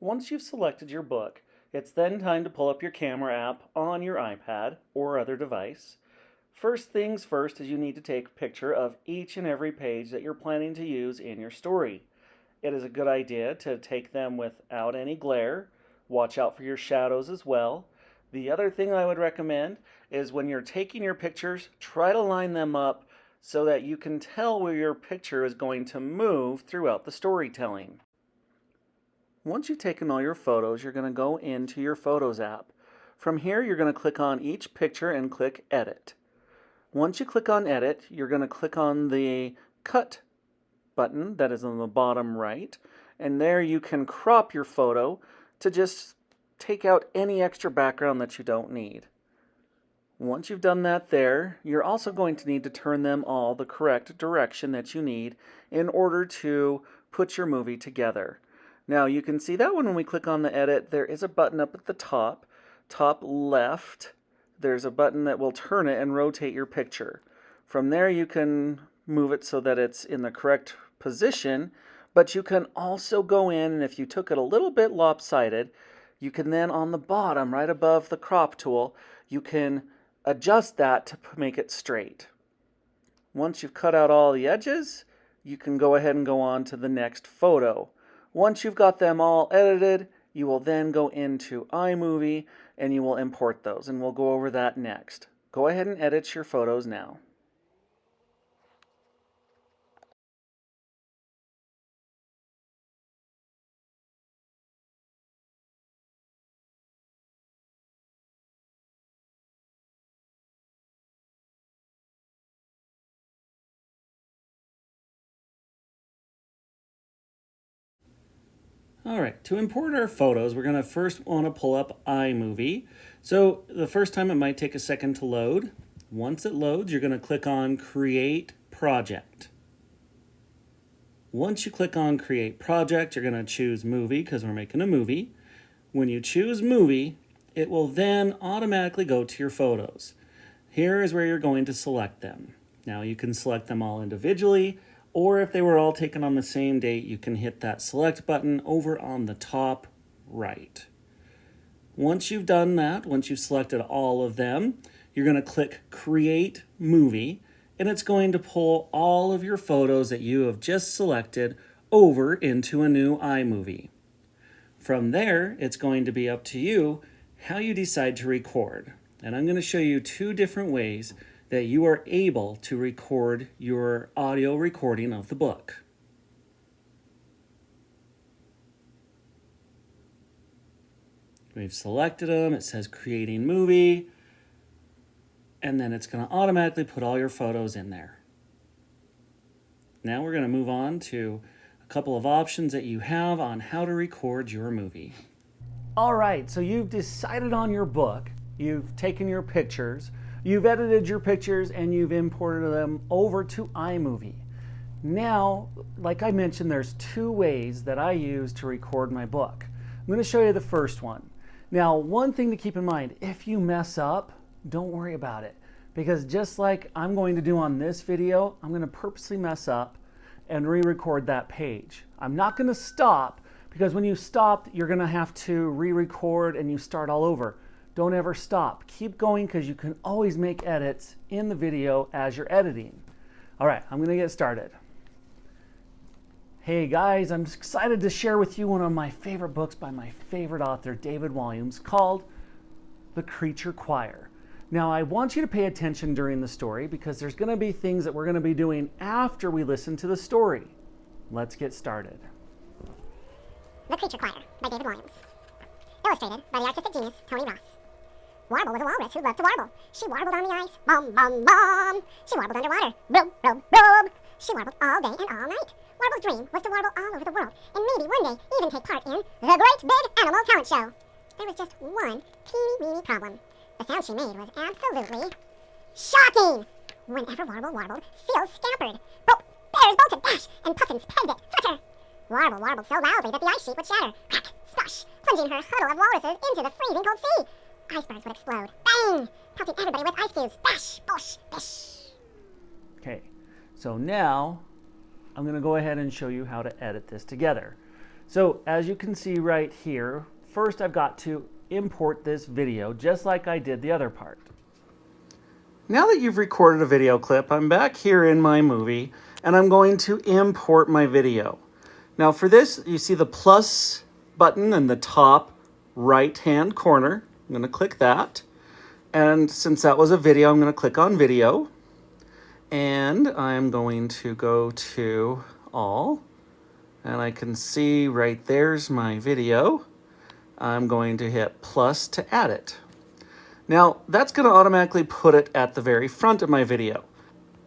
Once you've selected your book, it's then time to pull up your camera app on your iPad or other device. First things first is you need to take a picture of each and every page that you're planning to use in your story. It is a good idea to take them without any glare. Watch out for your shadows as well. The other thing I would recommend is when you're taking your pictures, try to line them up so that you can tell where your picture is going to move throughout the storytelling. Once you've taken all your photos, you're going to go into your Photos app. From here, you're going to click on each picture and click Edit. Once you click on Edit, you're going to click on the Cut button that is on the bottom right, and there you can crop your photo to just take out any extra background that you don't need. Once you've done that there, you're also going to need to turn them all the correct direction that you need in order to put your movie together. Now you can see that when we click on the edit, there is a button up at the top left. There's a button that will turn it and rotate your picture. From there you can move it so that it's in the correct position, but you can also go in, and if you took it a little bit lopsided, you can then on the bottom, right above the crop tool, you can adjust that to make it straight. Once you've cut out all the edges, you can go ahead and go on to the next photo. Once you've got them all edited, you will then go into iMovie and you will import those, and we'll go over that next. Go ahead and edit your photos now. All right, to import our photos, we're going to first want to pull up iMovie. So the first time it might take a second to load. Once it loads, you're going to click on Create Project. Once you click on Create Project, you're going to choose Movie because we're making a movie. When you choose Movie, it will then automatically go to your photos. Here is where you're going to select them. Now you can select them all individually, or if they were all taken on the same date, you can hit that select button over on the top right. Once you've done that, once you've selected all of them, you're going to click Create Movie, and it's going to pull all of your photos that you have just selected over into a new iMovie. From there, it's going to be up to you how you decide to record. And I'm going to show you two different ways that you are able to record your audio recording of the book. We've selected them, it says creating movie, and then it's going to automatically put all your photos in there. Now we're going to move on to a couple of options that you have on how to record your movie. All right, so you've decided on your book, you've taken your pictures, you've edited your pictures, and you've imported them over to iMovie. Now, like I mentioned, there's two ways that I use to record my book. I'm going to show you the first one. Now, one thing to keep in mind, if you mess up, don't worry about it. Because just like I'm going to do on this video, I'm going to purposely mess up and re-record that page. I'm not going to stop, because when you stop, you're going to have to re-record and you start all over. Don't ever stop. Keep going, because you can always make edits in the video as you're editing. All right, I'm going to get started. Hey guys, I'm excited to share with you one of my favorite books by my favorite author, David Walliams, called The Creature Choir. Now, I want you to pay attention during the story, because there's going to be things that we're going to be doing after we listen to the story. Let's get started. The Creature Choir by David Walliams. Illustrated by the artistic genius, Tony Ross. Warble was a walrus who loved to warble. She warbled on the ice, bum, bum, bum. She warbled underwater, rub, rub, rub. She warbled all day and all night. Warble's dream was to warble all over the world, and maybe one day even take part in the Great Big Animal Talent Show. There was just one teeny-weeny problem. The sound she made was absolutely shocking. Whenever Warble warbled, seals scampered. Bears bolted, dash, and puffins pegged it, flutter. Warble warbled so loudly that the ice sheet would shatter. Crack, splash, plunging her huddle of walruses into the freezing cold sea. Icebergs would explode. Bang! Pelting everybody with ice cubes. Bash! Bosh! Bish! Okay, so now I'm going to go ahead and show you how to edit this together. So as you can see right here, first I've got to import this video just like I did the other part. Now that you've recorded a video clip, I'm back here in my movie and I'm going to import my video. Now for this, you see the plus button in the top right-hand corner. I'm going to click that. And since that was a video, I'm going to click on video. And I'm going to go to all. And I can see right there's my video. I'm going to hit plus to add it. Now, that's going to automatically put it at the very front of my video.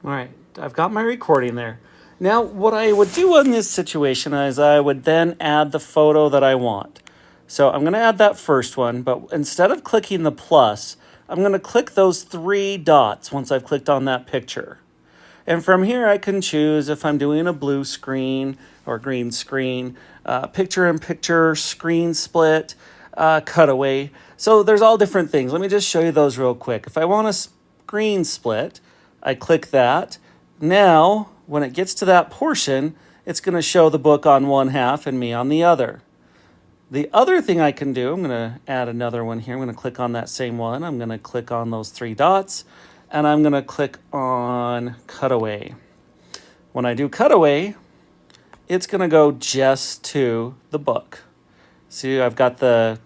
All right, I've got my recording there. Now, what I would do in this situation is I would then add the photo that I want. So I'm going to add that first one, but instead of clicking the plus, I'm going to click those 3 dots once I've clicked on that picture. And from here, I can choose if I'm doing a blue screen or green screen, picture-in-picture, screen split, cutaway. So there's all different things. Let me just show you those real quick. If I want a screen split, I click that. Now, when it gets to that portion, it's going to show the book on one half and me on the other. The other thing I can do, I'm going to add another one here. I'm going to click on that same one. I'm going to click on those 3 dots, and I'm going to click on cutaway. When I do cutaway, it's going to go just to the book. See, I've got the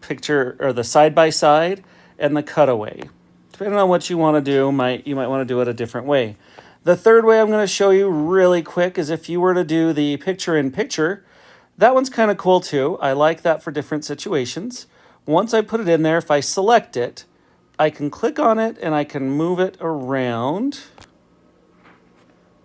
picture or the side-by-side and the cutaway. Depending on what you want to do, you might want to do it a different way. The third way I'm going to show you really quick is if you were to do the picture-in-picture. That one's kind of cool too. I like that for different situations. Once I put it in there, if I select it, I can click on it and I can move it around.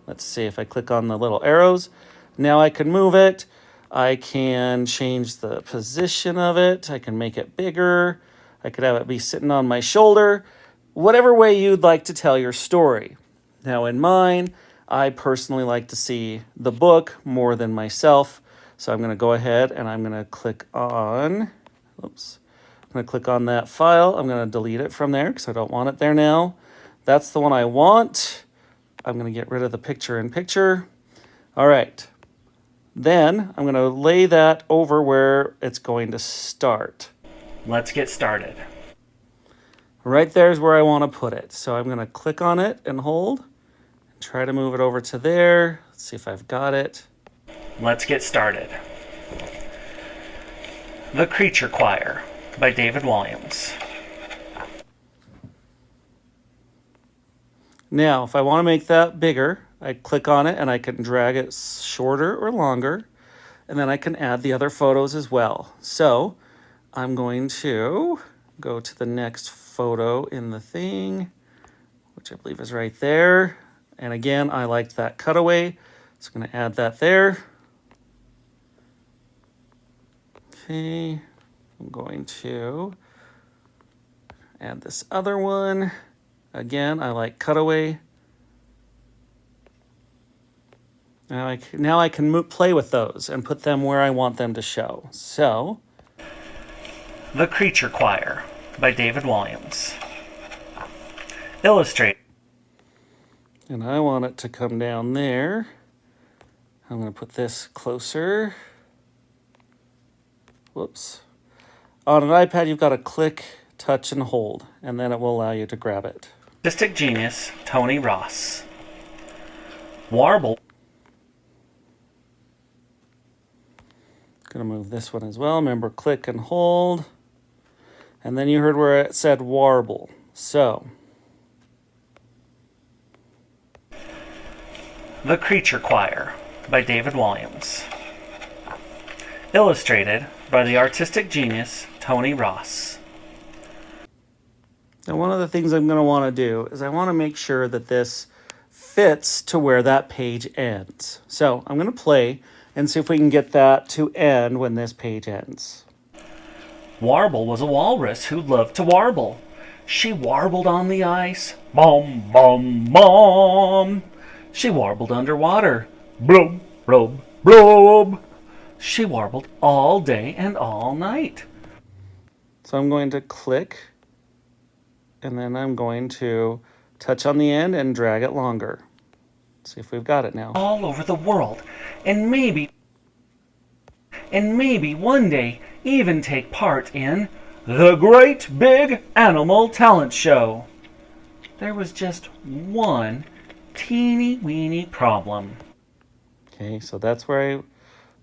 Let's see if I click on the little arrows. Now I can move it. I can change the position of it. I can make it bigger. I could have it be sitting on my shoulder. Whatever way you'd like to tell your story. Now in mine, I personally like to see the book more than myself. So I'm going to go ahead and I'm going to click on, oops, I'm going to click on that file. I'm going to delete it from there because I don't want it there now. That's the one I want. I'm going to get rid of the picture-in-picture. All right. Then I'm going to lay that over where it's going to start. Let's get started. Right there's where I want to put it. So I'm going to click on it and hold. Try to move it over to there. Let's see if I've got it. Let's get started. The Creature Choir by David Williams. Now, if I want to make that bigger, I click on it and I can drag it shorter or longer, and then I can add the other photos as well. So I'm going to go to the next photo in the thing, which I believe is right there. And again, I liked that cutaway, so I'm going to add that there. Okay, I'm going to add this other one. Again, I like cutaway. Now I can play with those and put them where I want them to show. So, The Creature Choir by David Williams. Illustrate. And I want it to come down there. I'm going to put this closer. Whoops. On an iPad, you've got to click, touch, and hold, and then it will allow you to grab it. Artistic genius, Tony Ross. Warble. Going to move this one as well. Remember, click and hold. And then you heard where it said warble. So, The Creature Choir by David Williams. Illustrated by the artistic genius, Tony Ross. Now, one of the things I'm going to want to do is I want to make sure that this fits to where that page ends. So I'm going to play and see if we can get that to end when this page ends. Warble was a walrus who loved to warble. She warbled on the ice, bum, bum, bum. She warbled underwater, blub, blub, blub. She warbled all day and all night. So I'm going to click, and then I'm going to touch on the end and drag it longer. See if we've got it now. All over the world, and maybe and maybe one day even take part in the Great Big Animal Talent Show. There was just one teeny weeny problem. Okay, so that's where I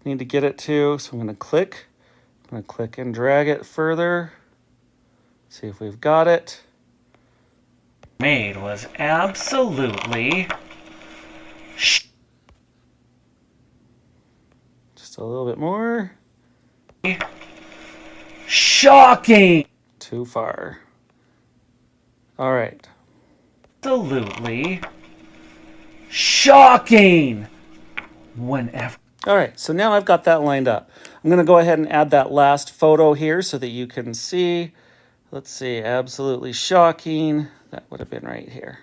need to get it to. So I'm going to click. I'm going to click and drag it further. See if we've got it. Made was absolutely just a little bit more. Shocking! Too far. All right. Absolutely shocking! Whenever. All right, so now I've got that lined up. I'm going to go ahead and add that last photo here so that you can see. Let's see, absolutely shocking. That would have been right here.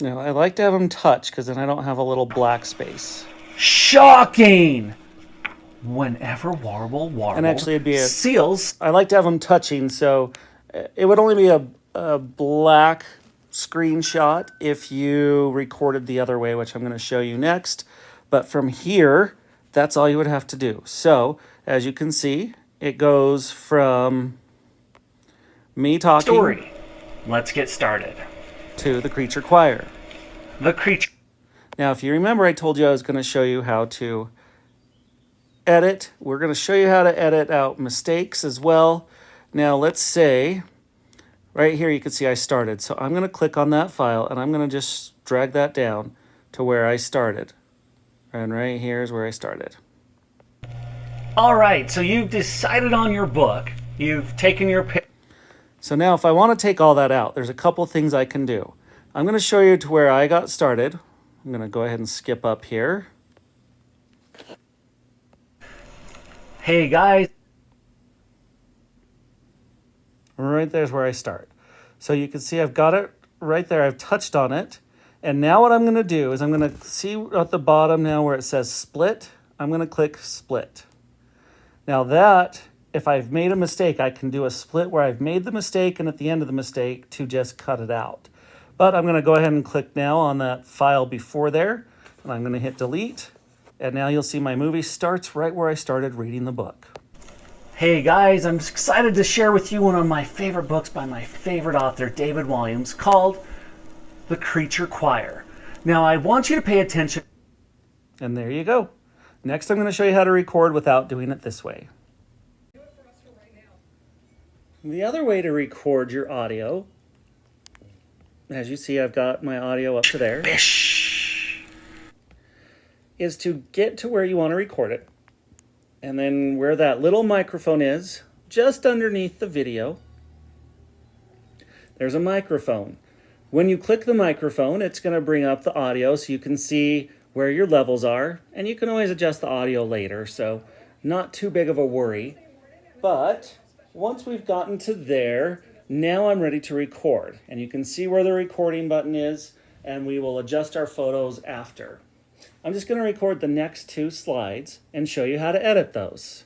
Now, I like to have them touch because then I don't have a little black space. Shocking! Whenever warble. And actually, it'd be seals. I like to have them touching, so it would only be a black screenshot if you recorded the other way, which I'm going to show you next. But from here, that's all you would have to do. So, as you can see, it goes from me talking. Story. Let's get started. To the creature choir. The creature. Now, if you remember, I told you I was going to show you how to edit. We're going to show you how to edit out mistakes as well. Now, let's say, right here you can see I started. So I'm going to click on that file, and I'm going to just drag that down to where I started. And right here is where I started. All right, so you've decided on your book. You've taken your pick. So now if I want to take all that out, there's a couple things I can do. I'm going to show you to where I got started. I'm going to go ahead and skip up here. Hey guys. Right there's where I start. So you can see I've got it right there. I've touched on it. And now what I'm going to do is I'm going to see at the bottom now where it says split. I'm going to click split. Now that, if I've made a mistake, I can do a split where I've made the mistake and at the end of the mistake to just cut it out. But I'm going to go ahead and click now on that file before there. And I'm going to hit delete. And now you'll see my movie starts right where I started reading the book. Hey guys, I'm excited to share with you one of my favorite books by my favorite author, David Walliams, called The Creature Choir. Now I want you to pay attention. And there you go. Next I'm going to show you how to record without doing it this way. The other way to record your audio, as you see I've got my audio up to there, is to get to where you want to record it. And then where that little microphone is, just underneath the video, there's a microphone. When you click the microphone, it's going to bring up the audio so you can see where your levels are. And you can always adjust the audio later, so not too big of a worry. But once we've gotten to there, now I'm ready to record. And you can see where the recording button is, and we will adjust our photos after. I'm just going to record the next 2 slides and show you how to edit those.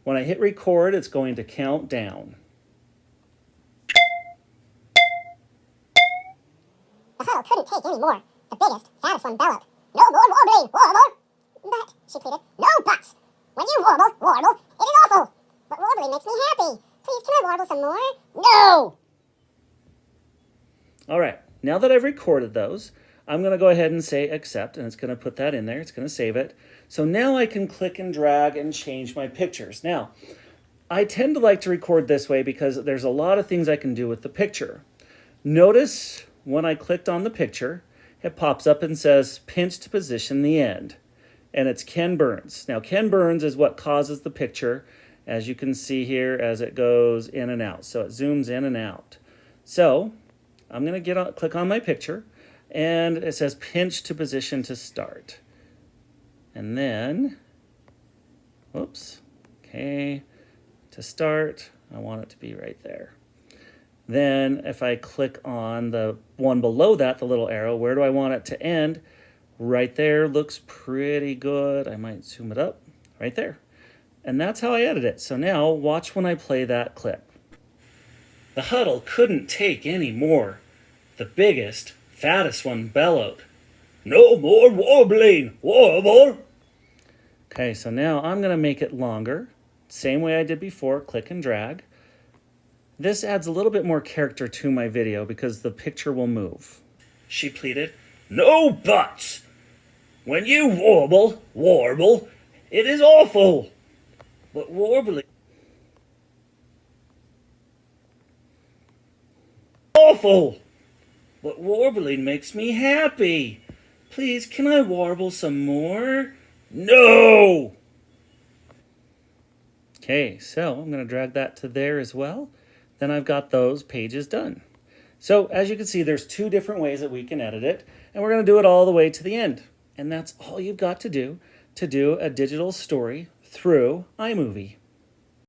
When I hit record, it's going to count down. The huddle couldn't take any more. The biggest, fattest one bellowed. No more warbling, warble! But, she pleaded, no buts! When you warble, it is awful! But warbling makes me happy. Please, can I warble some more? No! All right, now that I've recorded those, I'm going to go ahead and say accept, and it's going to put that in there. It's going to save it. So now I can click and drag and change my pictures. Now, I tend to like to record this way because there's a lot of things I can do with the picture. Notice when I clicked on the picture, it pops up and says pinch to position the end. And it's Ken Burns. Now, Ken Burns is what causes the picture, as you can see here, as it goes in and out. So it zooms in and out. So I'm going to click on my picture. And it says pinch to position to start. And then, whoops, okay, to start, I want it to be right there. Then if I click on the one below that, the little arrow, where do I want it to end? Right there, looks pretty good. I might zoom it up, right there. And that's how I edit it. So now watch when I play that clip. The huddle couldn't take any more. The biggest, fattest one bellowed, "No more warbling, warble!" Okay, so now I'm going to make it longer. Same way I did before, click and drag. This adds a little bit more character to my video because the picture will move. She pleaded, "No buts! When you warble, it is awful! But warbling... awful! But warbling makes me happy! Please, can I warble some more?" "No!" Okay, so I'm going to drag that to there as well. Then I've got those pages done. So as you can see, there's two different ways that we can edit it, and we're going to do it all the way to the end. And that's all you've got to do a digital story through iMovie.